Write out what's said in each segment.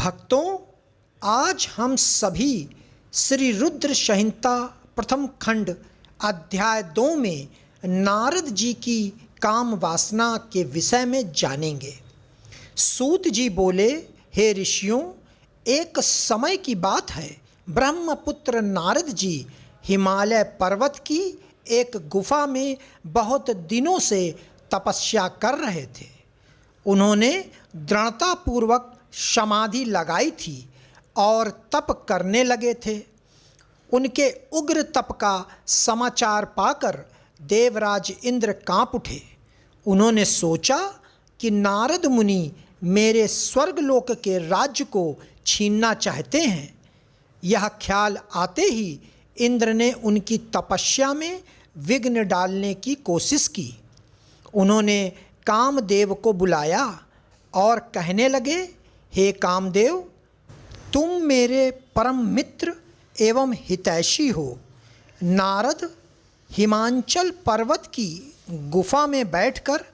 भक्तों, आज हम सभी श्री रुद्र संहिता प्रथम खंड अध्याय 2 में नारद जी की काम वासना के विषय में जानेंगे। सूत जी बोले, हे ऋषियों, एक समय की बात है, ब्रह्मपुत्र नारद जी हिमालय पर्वत की एक गुफा में बहुत दिनों से तपस्या कर रहे थे। उन्होंने दृढ़तापूर्वक समाधि लगाई थी और तप करने लगे थे। उनके उग्र तप का समाचार पाकर देवराज इंद्र कांप उठे। उन्होंने सोचा कि नारद मुनि मेरे स्वर्गलोक के राज्य को छीनना चाहते हैं। यह ख्याल आते ही इंद्र ने उनकी तपस्या में विघ्न डालने की कोशिश की। उन्होंने कामदेव को बुलाया और कहने लगे, हे कामदेव, तुम मेरे परम मित्र एवं हितैषी हो। नारद हिमांचल पर्वत की गुफा में बैठकर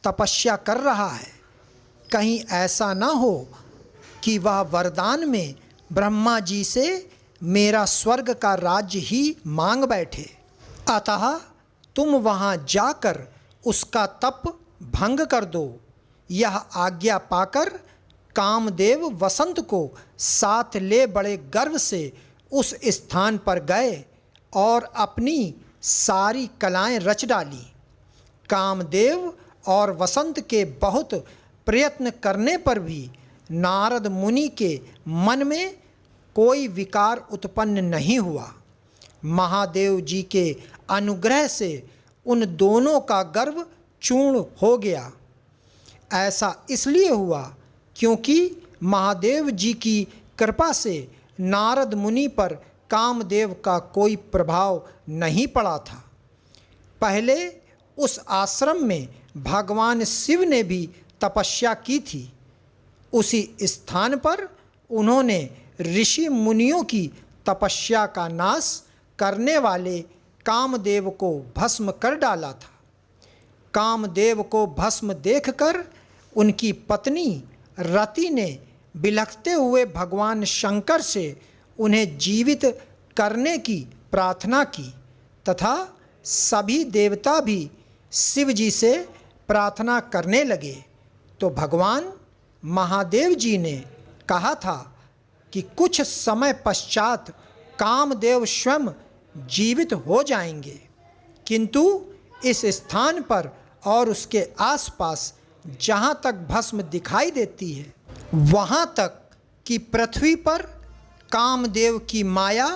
तपस्या कर रहा है। कहीं ऐसा न हो कि वह वरदान में ब्रह्मा जी से मेरा स्वर्ग का राज्य ही मांग बैठे। अतः तुम वहाँ जाकर उसका तप भंग कर दो। यह आज्ञा पाकर कामदेव वसंत को साथ ले बड़े गर्व से उस स्थान पर गए और अपनी सारी कलाएं रच डाली। कामदेव और वसंत के बहुत प्रयत्न करने पर भी नारद मुनि के मन में कोई विकार उत्पन्न नहीं हुआ। महादेव जी के अनुग्रह से उन दोनों का गर्व चूर्ण हो गया। ऐसा इसलिए हुआ क्योंकि महादेव जी की कृपा से नारद मुनि पर कामदेव का कोई प्रभाव नहीं पड़ा था। पहले उस आश्रम में भगवान शिव ने भी तपस्या की थी। उसी स्थान पर उन्होंने ऋषि मुनियों की तपस्या का नाश करने वाले कामदेव को भस्म कर डाला था। कामदेव को भस्म देखकर उनकी पत्नी रति ने बिलखते हुए भगवान शंकर से उन्हें जीवित करने की प्रार्थना की तथा सभी देवता भी शिव जी से प्रार्थना करने लगे। तो भगवान महादेव जी ने कहा था कि कुछ समय पश्चात कामदेव स्वयं जीवित हो जाएंगे, किंतु इस स्थान पर और उसके आसपास जहाँ तक भस्म दिखाई देती है, वहाँ तक कि पृथ्वी पर कामदेव की माया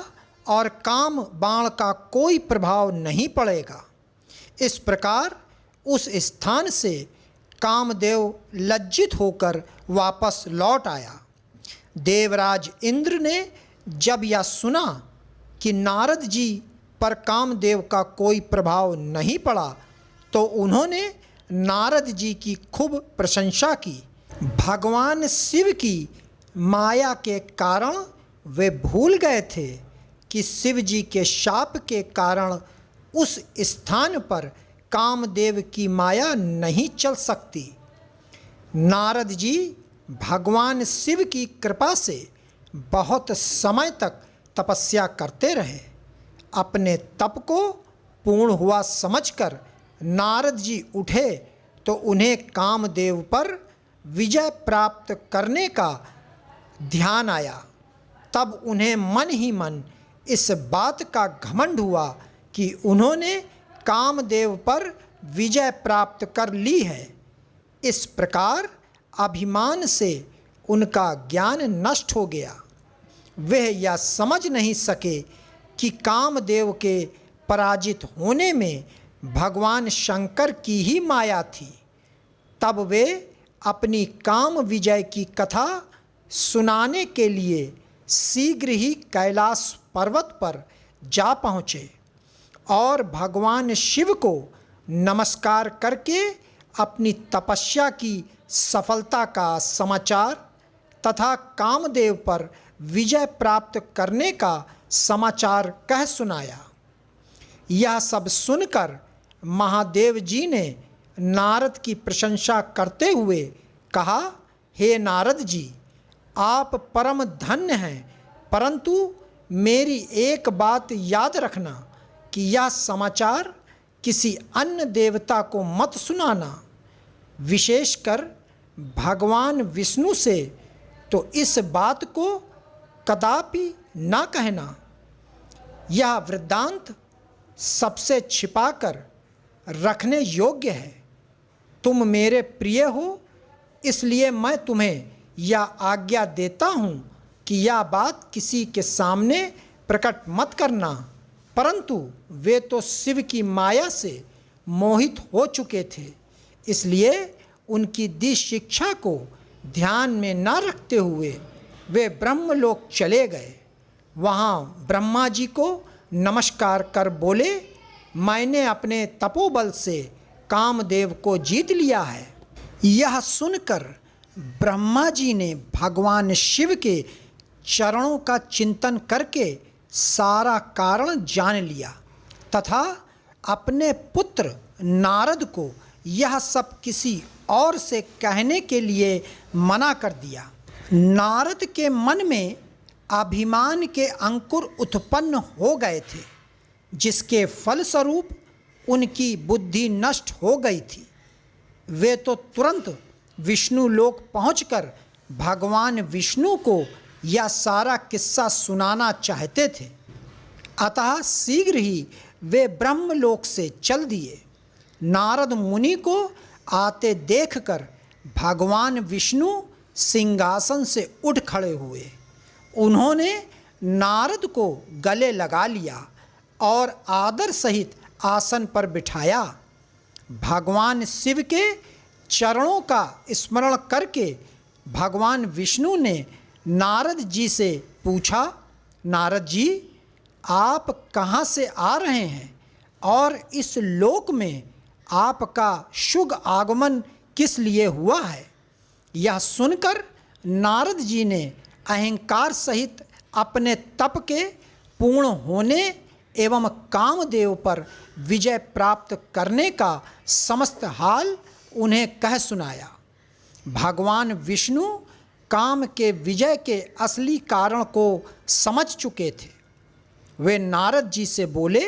और काम बाण का कोई प्रभाव नहीं पड़ेगा। इस प्रकार उस स्थान से कामदेव लज्जित होकर वापस लौट आया। देवराज इंद्र ने जब यह सुना कि नारद जी पर कामदेव का कोई प्रभाव नहीं पड़ा, तो उन्होंने नारद जी की खूब प्रशंसा की। भगवान शिव की माया के कारण वे भूल गए थे कि शिव जी के शाप के कारण उस स्थान पर कामदेव की माया नहीं चल सकती। नारद जी भगवान शिव की कृपा से बहुत समय तक तपस्या करते रहे। अपने तप को पूर्ण हुआ समझकर नारद जी उठे तो उन्हें कामदेव पर विजय प्राप्त करने का ध्यान आया। तब उन्हें मन ही मन इस बात का घमंड हुआ कि उन्होंने कामदेव पर विजय प्राप्त कर ली है। इस प्रकार अभिमान से उनका ज्ञान नष्ट हो गया। वह यह समझ नहीं सके कि कामदेव के पराजित होने में भगवान शंकर की ही माया थी। तब वे अपनी काम विजय की कथा सुनाने के लिए शीघ्र ही कैलाश पर्वत पर जा पहुँचे और भगवान शिव को नमस्कार करके अपनी तपस्या की सफलता का समाचार तथा कामदेव पर विजय प्राप्त करने का समाचार कह सुनाया। यह सब सुनकर महादेव जी ने नारद की प्रशंसा करते हुए कहा, हे नारद जी, आप परम धन्य हैं, परंतु मेरी एक बात याद रखना कि यह समाचार किसी अन्य देवता को मत सुनाना, विशेषकर भगवान विष्णु से तो इस बात को कदापि ना कहना। यह वृत्तांत सबसे छिपाकर रखने योग्य है। तुम मेरे प्रिय हो, इसलिए मैं तुम्हें यह आज्ञा देता हूँ कि यह बात किसी के सामने प्रकट मत करना। परंतु वे तो शिव की माया से मोहित हो चुके थे, इसलिए उनकी दी शिक्षा को ध्यान में न रखते हुए वे ब्रह्मलोक चले गए। वहाँ ब्रह्मा जी को नमस्कार कर बोले, मैंने अपने तपोबल से कामदेव को जीत लिया है। यह सुनकर ब्रह्मा जी ने भगवान शिव के चरणों का चिंतन करके सारा कारण जान लिया तथा अपने पुत्र नारद को यह सब किसी और से कहने के लिए मना कर दिया। नारद के मन में अभिमान के अंकुर उत्पन्न हो गए थे, जिसके फलस्वरूप उनकी बुद्धि नष्ट हो गई थी। वे तो तुरंत विष्णु लोक पहुंचकर भगवान विष्णु को यह सारा किस्सा सुनाना चाहते थे। अतः शीघ्र ही वे ब्रह्मलोक से चल दिए। नारद मुनि को आते देखकर भगवान विष्णु सिंहासन से उठ खड़े हुए। उन्होंने नारद को गले लगा लिया और आदर सहित आसन पर बिठाया। भगवान शिव के चरणों का स्मरण करके भगवान विष्णु ने नारद जी से पूछा, नारद जी, आप कहाँ से आ रहे हैं और इस लोक में आपका शुभ आगमन किस लिए हुआ है? यह सुनकर नारद जी ने अहंकार सहित अपने तप के पूर्ण होने एवं कामदेव पर विजय प्राप्त करने का समस्त हाल उन्हें कह सुनाया। भगवान विष्णु काम के विजय के असली कारण को समझ चुके थे। वे नारद जी से बोले,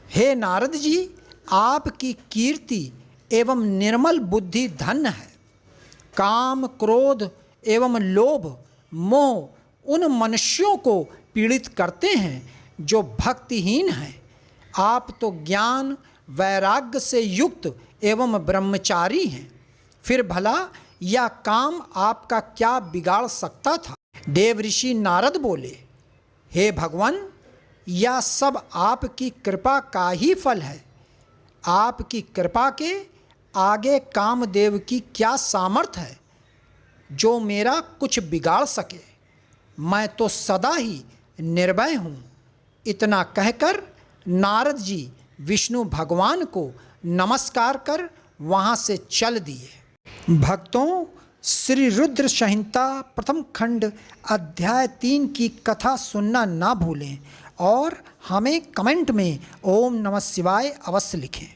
हे नारद जी, आपकी कीर्ति एवं निर्मल बुद्धि धन्य है। काम, क्रोध एवं लोभ, मोह उन मनुष्यों को पीड़ित करते हैं जो भक्तिहीन हैं। आप तो ज्ञान वैराग्य से युक्त एवं ब्रह्मचारी हैं। फिर भला यह काम आपका क्या बिगाड़ सकता था? देव ऋषि नारद बोले, हे भगवान, यह सब आपकी कृपा का ही फल है। आपकी कृपा के आगे कामदेव की क्या सामर्थ्य है जो मेरा कुछ बिगाड़ सके? मैं तो सदा ही निर्भय हूँ। इतना कहकर नारद जी विष्णु भगवान को नमस्कार कर वहाँ से चल दिए। भक्तों, श्री रुद्र संहिता प्रथम खंड अध्याय 3 की कथा सुनना ना भूलें और हमें कमेंट में ओम नमः शिवाय अवश्य लिखें।